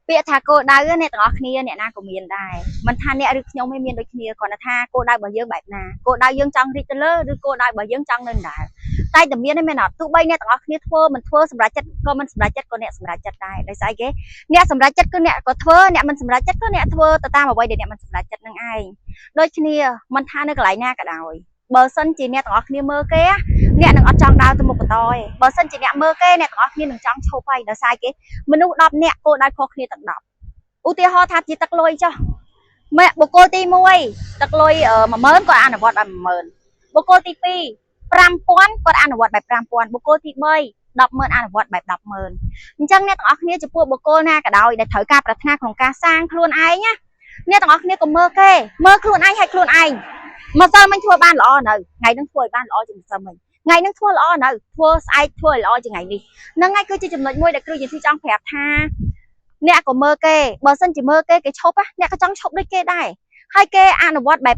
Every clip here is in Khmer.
ពាក្យថាគោលដៅអ្នកទាំងអស់គ្នាអ្នកណាក៏មានដែរមិនថាអ្នកឬខ្ញុំមិនមានដូចគ្នាគ្រាន់តែថាគោលដៅរបស់យើងបែបណាគោលដៅយើងចង់រីកទៅលើឬគោលដៅរបស់យើងចង់នៅដដែលតែតែមានទេមែនអត់ទោះបីអ្នកទាំងអស់គ្នាធ្វើមិនធ្វើសម្រាប់ចិត្តក៏មិនសម្រាប់ចិត្តក៏អ្នកសម្រាប់ចិត្តដែរដោយសារគេអ្នកសម្រាប់ចិត្តគឺអ្នកក៏ធ្វើអ្នកមិនសម្រាប់ចិត្តក៏អ្នកធ្វើទៅតាមអ្វីដែលអ្នកមិនសម្រាប់ចិត្តនឹងឯងដូចគ្នាមិនថានៅកន្លែងណាក៏ដោយបើសិនជាអ្នកទាំងអស់គ្នាមើលគេអ្នកនឹងអត់ចង់ដើរទៅមុខបន្តទេបើសិនជាអ្នកមើលគេអ្នកទាំងអស់គ្នានឹងចង់ឈប់ហើយដោយសារគេមនុស្ស10នាក់គោលដៅខុសគ្នាទាំង10ឧទាហរណ៍ថាជាទឹកលុយចុះម៉ែបុគ្គលទី1ទឹកលុយ10000គាត់អនុវត្តបែប10000បុគ្គលទី2 5000គាត់អនុវត្តបែប5000បុគ្គលទី3 100000អនុវត្តបែប100000អញ្ចឹងអ្នកទាំងអស់គ្នាចំពោះបុគ្គលណាក៏ដោយដែលត្រូវការប្រាថ្នាក្នុងការសាងខ្លួនឯងណាអ្នកទាំងអស់គ្នាក៏មើលគេមើលខ្លួនឯងហើយខ្លួនឯងម្សិលមិញធ្វើបានល្អនៅថ្ងៃហ្នឹងធ្វើឲ្យបានល្អជាងម្សិលមិញថ្ងៃហ្នឹងធ្វើល្អនៅធ្វើស្អែកធ្វើឲ្យល្អជាងថ្ងៃនេះហ្នឹងហើយគឺជាចំណុចមួយដែលគ្រូយន្តទីចង់ប្រាប់ថាអ្នកក៏មើលគេបើសិនជាមើលគេឈប់អ្នកក៏ចង់ឈប់ដូចគេដែរហើយគេអនុវត្តបែប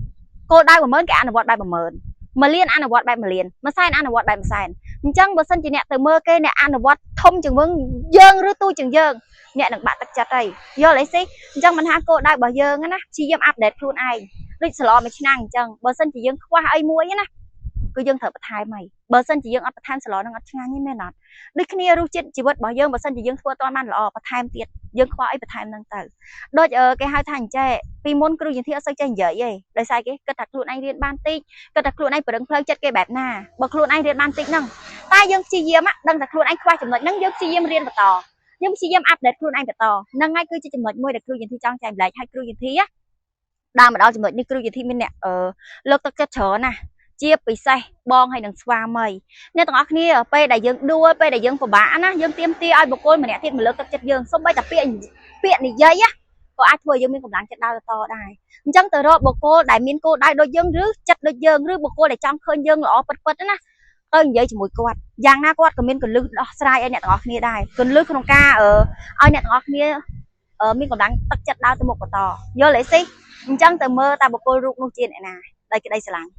គោលដៅ10000គេអនុវត្តបែប10000 1លានអនុវត្តបែប1លាន1សែនអនុវត្តបែប1សែនអញ្ចឹងបើសិនជាអ្នកទៅមើលគេអ្នកអនុវត្តធំជាងយើងឬទូជាងយើងអ្នកនឹងបាក់ទឹកចិត្តហើយយល់អីស៊ីអញ្ចឹងមិនថាគោលដៅរបស់យើងណាព្យាយាមអាប់ដេតខ្លួនឯងដូចសឡមួយឆ្នាំអញ្ចឹងបើសិនជាយើងខ្វះអីមួយណាគឺយើងត្រូវបន្ថែមហើយបើសិនជាយើងអត់បន្ថែមសឡនឹងអត់ឆ្ងាញ់ទេមែនអត់ដូចគ្នារសជាតិជីវិតរបស់យើងបើសិនជាយើងធ្វើតបានល្អបន្ថែមទៀតយើងខ្វះអីបន្ថែមហ្នឹងទៅដូចគេហៅថាអញ្ចេះពីមុនគ្រូយន្តអត់សូវចេះនិយាយទេដោយសារគេគិតថាខ្លួនឯងរៀនបានតិចគិតថាខ្លួនឯងប្រឹងផ្លូវចិត្តគេបែបណាបើខ្លួនឯងរៀនបានតិចហ្នឹងតែយើងព្យាយាមដឹងថាខ្លួនឯងខ្វះចំណុចហ្នឹងយើងព្យាយាមរៀនបន្តយើងព្យាយាមអាប់ដេតខ្លួនឯងបន្តហ្នឹងហើយគឺជាចំណុចមួយដែលគ្រូយន្តចង់ចែកម្លែកឲ្យគ្រូយន្តដើរមកដល់ចំណុចនេះគ្រូយន្តមានអ្នកលើកទឹកចិត្តច្រើនណាជាពិសេសបងហើយនឹងស្វាមីអ្នកទាំងអស់គ្នាពេលដែលយើងដួលពេលដែលយើងពិបាកណាយើងទៀមទាឲ្យបុគ្គលម្នាក់ទៀតមកលើកទឹកចិត្តយើងសូម្បីតែពាក្យនិយាយក៏អាចធ្វើឲ្យយើងមានកម្លាំងចិត្តដើរតដែរអញ្ចឹងទៅរកបុគ្គលដែលមានគោលដៅដូចយើងឬចិត្តដូចយើងឬបុគ្គលដែលចង់ឃើញយើងល្អពិតណាទៅនិយាយជាមួយគាត់យ៉ាងណាគាត់ក៏មានកលឹះដោះស្រាយឲ្យអ្នកទាំងអស់គ្នាដែរកលឹះក្នុងការឲ្យអ្នកទាំងអស់គ្នាមានកម្លាំងទឹកចិត្តដើរទៅមុខបន្តយល់អីស៊ីអញ្ចឹងទៅមើលតាបុគ្គលរូបនោះជាអ្នកណាដោយក្តីស្រឡាញ់